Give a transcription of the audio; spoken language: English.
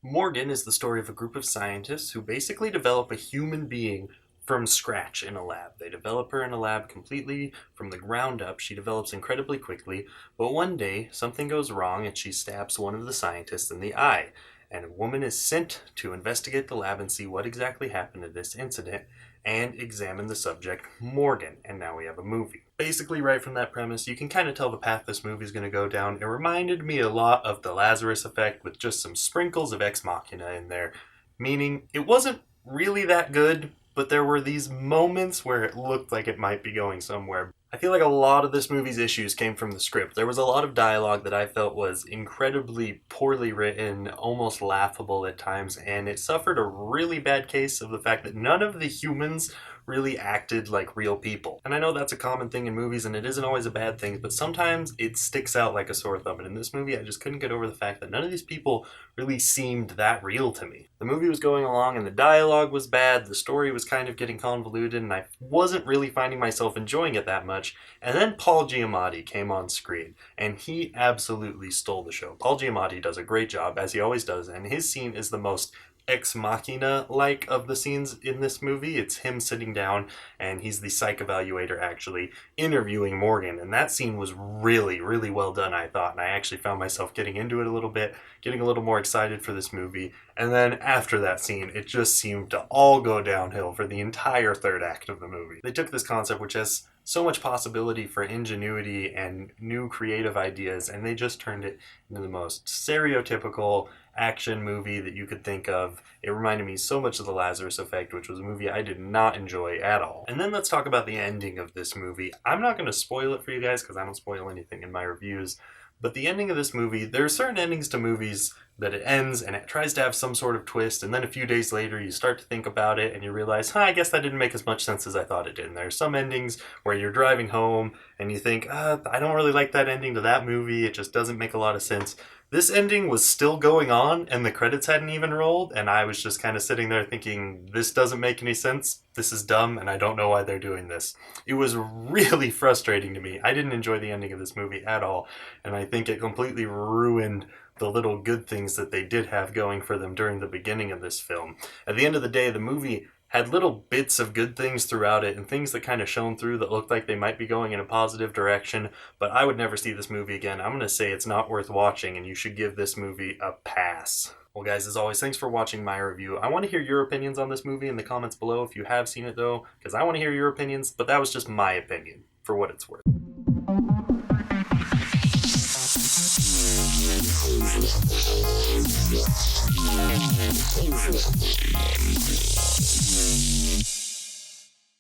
Morgan is the story of a group of scientists who basically develop a human being from scratch in a lab. They develop her in a lab completely from the ground up. She develops incredibly quickly, but one day something goes wrong and she stabs one of the scientists in the eye. And a woman is sent to investigate the lab and see what exactly happened to this incident and examine the subject, Morgan. And now we have a movie. Basically, right from that premise, you can kind of tell the path this movie is going to go down. It reminded me a lot of The Lazarus Effect with just some sprinkles of Ex Machina in there. Meaning, it wasn't really that good, but there were these moments where it looked like it might be going somewhere. I feel like a lot of this movie's issues came from the script. There was a lot of dialogue that I felt was incredibly poorly written, almost laughable at times, and it suffered a really bad case of the fact that none of the humans really acted like real people. And I know that's a common thing in movies, and it isn't always a bad thing, but sometimes it sticks out like a sore thumb. And in this movie, I just couldn't get over the fact that none of these people really seemed that real to me. The movie was going along, and the dialogue was bad, the story was kind of getting convoluted, and I wasn't really finding myself enjoying it that much. And then Paul Giamatti came on screen, and he absolutely stole the show. Paul Giamatti does a great job, as he always does, and his scene is the most Ex Machina-like of the scenes in this movie. It's him sitting down, and he's the psych evaluator actually interviewing Morgan, and that scene was really, really well done, I thought, and I actually found myself getting into it a little bit, getting a little more excited for this movie, and then after that scene, it just seemed to all go downhill for the entire third act of the movie. They took this concept, which has so much possibility for ingenuity and new creative ideas, and they just turned it into the most stereotypical action movie that you could think of. It reminded me so much of The Lazarus Effect, which was a movie I did not enjoy at all. And then let's talk about the ending of this movie. I'm not going to spoil it for you guys because I don't spoil anything in my reviews, but the ending of this movie, there are certain endings to movies that it ends and it tries to have some sort of twist, and then a few days later you start to think about it and you realize, I guess that didn't make as much sense as I thought it did. And there are some endings where you're driving home and you think, I don't really like that ending to that movie, it just doesn't make a lot of sense. This ending was still going on and the credits hadn't even rolled, and I was just kind of sitting there thinking, this doesn't make any sense, this is dumb, and I don't know why they're doing this. It was really frustrating to me. I didn't enjoy the ending of this movie at all, and I think it completely ruined the little good things that they did have going for them during the beginning of this film. At the end of the day, the movie had little bits of good things throughout it and things that kind of shone through that looked like they might be going in a positive direction, but I would never see this movie again. I'm going to say it's not worth watching and you should give this movie a pass. Well guys, as always, thanks for watching my review. I want to hear your opinions on this movie in the comments below if you have seen it though, because I want to hear your opinions, but that was just my opinion, for what it's worth.